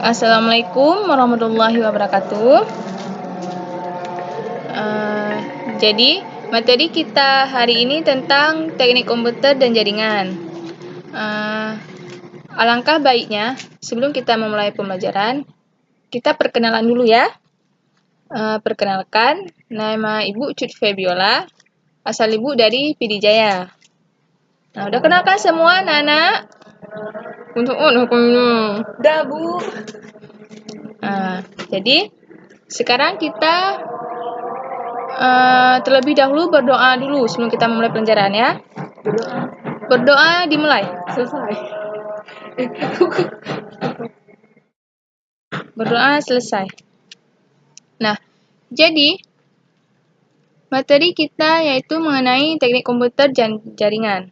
Assalamualaikum warahmatullahi wabarakatuh. Jadi, materi kita hari ini tentang teknik komputer dan jaringan. Alangkah baiknya, sebelum kita memulai pembelajaran, kita perkenalan dulu ya. Perkenalkan, nama Ibu Cut Febiola, asal Ibu dari Pidijaya. Nah, udah kenalkan semua anak-anak? Udah, Bu. Jadi, sekarang kita terlebih dahulu berdoa dulu sebelum kita memulai pelajaran ya. Berdoa dimulai. Selesai. Berdoa selesai. Nah, jadi materi kita yaitu mengenai teknik komputer dan jaringan.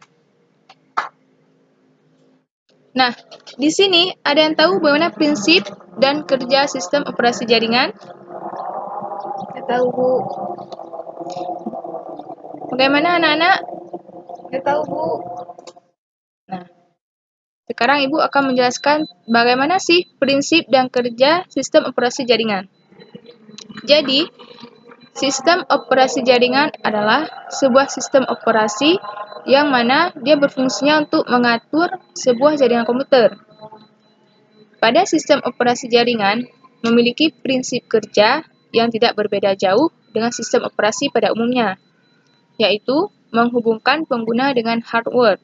Nah, di sini ada yang tahu bagaimana prinsip dan kerja sistem operasi jaringan? Nggak tahu, Bu. Bagaimana anak-anak? Nggak tahu, Bu. Nah, sekarang Ibu akan menjelaskan bagaimana sih prinsip dan kerja sistem operasi jaringan. Jadi, sistem operasi jaringan adalah sebuah sistem operasi yang mana dia berfungsinya untuk mengatur sebuah jaringan komputer. Pada sistem operasi jaringan memiliki prinsip kerja yang tidak berbeda jauh dengan sistem operasi pada umumnya, yaitu menghubungkan pengguna dengan hardware.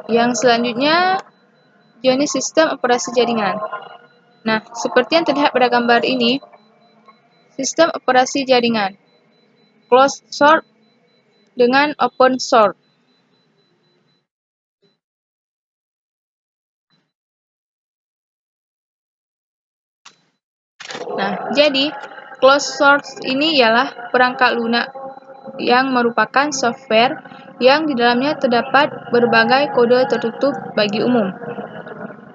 Yang selanjutnya, jenis sistem operasi jaringan. Nah, seperti yang terlihat pada gambar ini, sistem operasi jaringan closed source dengan open source. Nah, jadi closed source ini ialah perangkat lunak yang merupakan software yang di dalamnya terdapat berbagai kode tertutup bagi umum.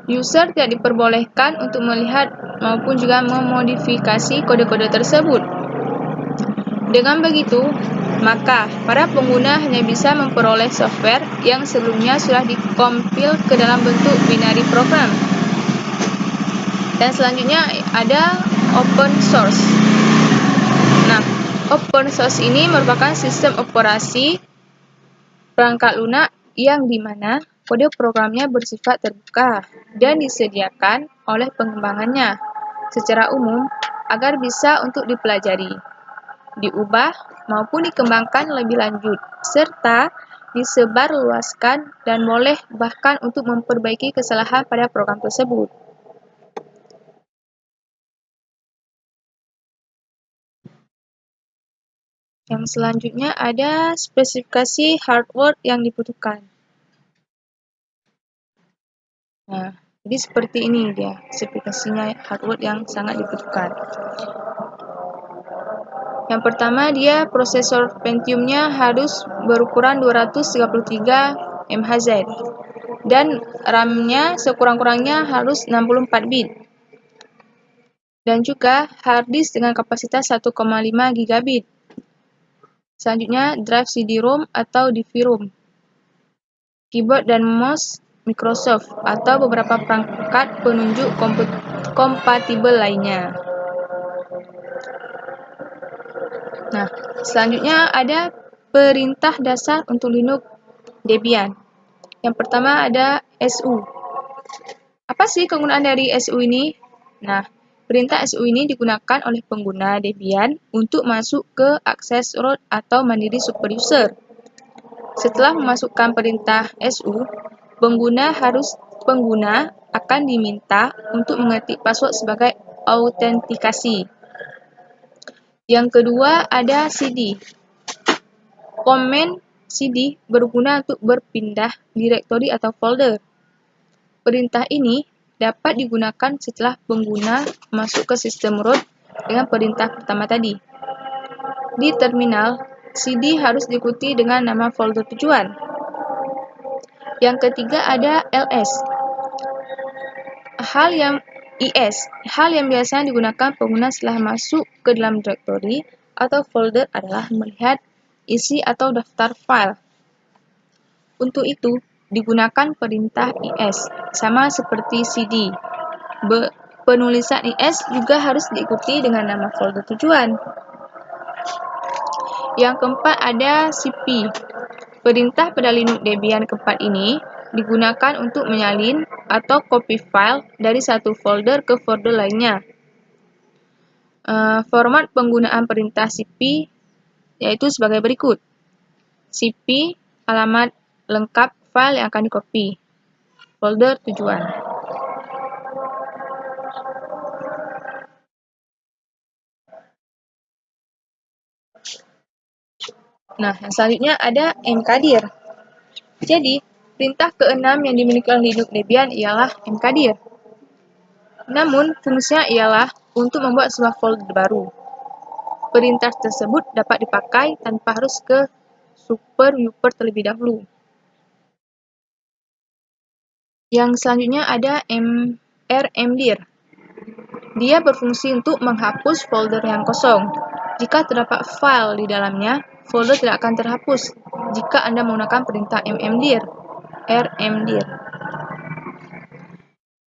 User tidak diperbolehkan untuk melihat maupun juga memodifikasi kode-kode tersebut. Dengan begitu, maka para pengguna hanya bisa memperoleh software yang sebelumnya sudah dikompil ke dalam bentuk binary program. Dan selanjutnya ada open source. Nah, open source ini merupakan sistem operasi perangkat lunak yang dimana kode programnya bersifat terbuka dan disediakan oleh pengembangannya secara umum agar bisa untuk dipelajari, diubah maupun dikembangkan lebih lanjut, serta disebarluaskan dan boleh bahkan untuk memperbaiki kesalahan pada program tersebut. Yang selanjutnya ada spesifikasi hardware yang dibutuhkan. Nah, jadi seperti ini dia spesifikasinya hardware yang sangat dibutuhkan. Yang pertama, dia prosesor Pentium-nya harus berukuran 233 MHz dan RAM-nya sekurang-kurangnya harus 64 bit. Dan juga hard disk dengan kapasitas 1,5 GB. Selanjutnya, drive CD-ROM atau DVD-ROM. Keyboard dan mouse Microsoft atau beberapa perangkat penunjuk kompatibel lainnya. Nah, selanjutnya ada perintah dasar untuk Linux Debian. Yang pertama ada SU. Apa sih kegunaan dari SU ini? Nah, perintah SU ini digunakan oleh pengguna Debian untuk masuk ke akses root atau mandiri superuser. Setelah memasukkan perintah SU, pengguna akan diminta untuk mengetik password sebagai autentikasi. Yang kedua ada CD. Command CD berguna untuk berpindah direktori atau folder. Perintah ini dapat digunakan setelah pengguna masuk ke sistem root dengan perintah pertama tadi. Di terminal, CD harus diikuti dengan nama folder tujuan. Yang ketiga ada LS. Hal yang biasanya digunakan pengguna setelah masuk ke dalam direktori atau folder adalah melihat isi atau daftar file. Untuk itu, digunakan perintah is, sama seperti cd. Penulisan is juga harus diikuti dengan nama folder tujuan. Yang keempat ada cp. Perintah pada Linux Debian keempat ini digunakan untuk menyalin atau copy file dari satu folder ke folder lainnya. Format penggunaan perintah cp yaitu sebagai berikut. cp alamat lengkap file yang akan di-copy. Folder tujuan. Nah, yang selanjutnya ada mkdir. Jadi, perintah keenam yang dimiliki oleh Linux Debian ialah mkdir. Namun, fungsinya ialah untuk membuat sebuah folder baru. Perintah tersebut dapat dipakai tanpa harus ke super user terlebih dahulu. Yang selanjutnya ada rmdir. Dia berfungsi untuk menghapus folder yang kosong. Jika terdapat file di dalamnya, folder tidak akan terhapus jika Anda menggunakan perintah rmdir.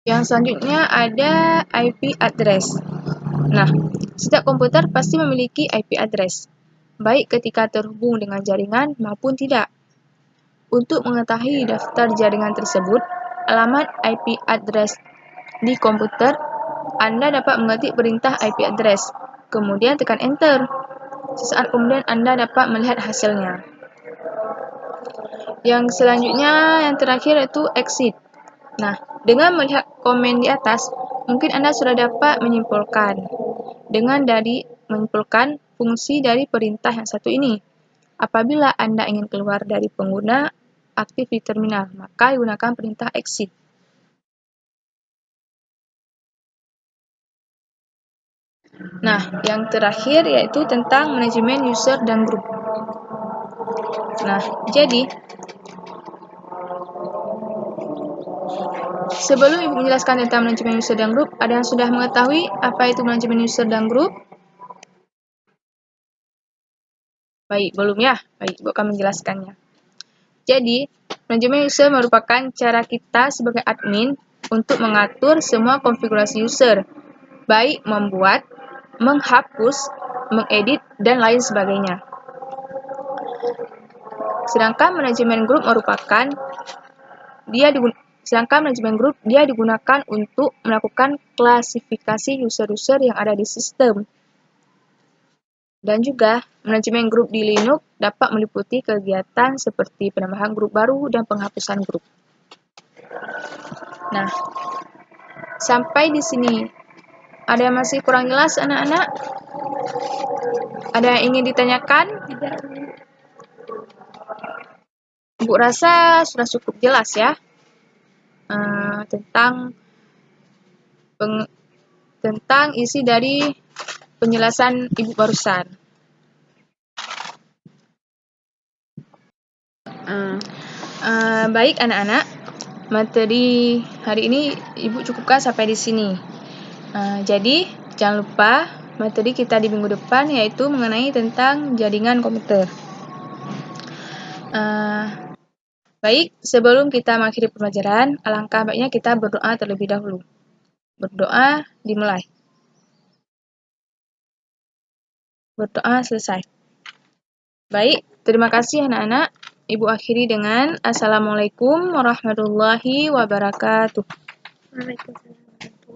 Yang selanjutnya ada IP address. Nah, setiap komputer pasti memiliki IP address, baik ketika terhubung dengan jaringan maupun tidak. Untuk mengetahui daftar jaringan tersebut, alamat IP address di komputer, Anda dapat mengetik perintah IP address, kemudian tekan Enter. Sesaat kemudian Anda dapat melihat hasilnya. Yang selanjutnya, yang terakhir yaitu exit. Nah, dengan melihat komen di atas, mungkin Anda sudah dapat menyimpulkan menyimpulkan fungsi dari perintah yang satu ini. Apabila Anda ingin keluar dari pengguna aktif di terminal, maka gunakan perintah exit. Nah, yang terakhir yaitu tentang manajemen user dan grup. Nah, jadi sebelum Ibu menjelaskan tentang manajemen user dan grup, ada yang sudah mengetahui apa itu manajemen user dan grup? Baik, belum ya? Baik, Ibu akan menjelaskannya. Jadi, manajemen user merupakan cara kita sebagai admin untuk mengatur semua konfigurasi user, baik membuat, menghapus, mengedit, dan lain sebagainya. Sedangkan manajemen grup dia digunakan untuk melakukan klasifikasi user-user yang ada di sistem. Dan juga, manajemen grup di Linux dapat meliputi kegiatan seperti penambahan grup baru dan penghapusan grup. Nah, sampai di sini. Ada yang masih kurang jelas, anak-anak? Ada yang ingin ditanyakan? Ibu rasa sudah cukup jelas ya tentang isi dari penjelasan Ibu barusan. Baik anak-anak, materi hari ini Ibu cukupkan sampai di sini. Jadi jangan lupa materi kita di minggu depan yaitu mengenai tentang jaringan komputer. Baik, sebelum kita mengakhiri pembelajaran, alangkah baiknya kita berdoa terlebih dahulu. Berdoa dimulai. Berdoa selesai. Baik, terima kasih anak-anak. Ibu akhiri dengan Assalamualaikum warahmatullahi wabarakatuh. Waalaikumsalam.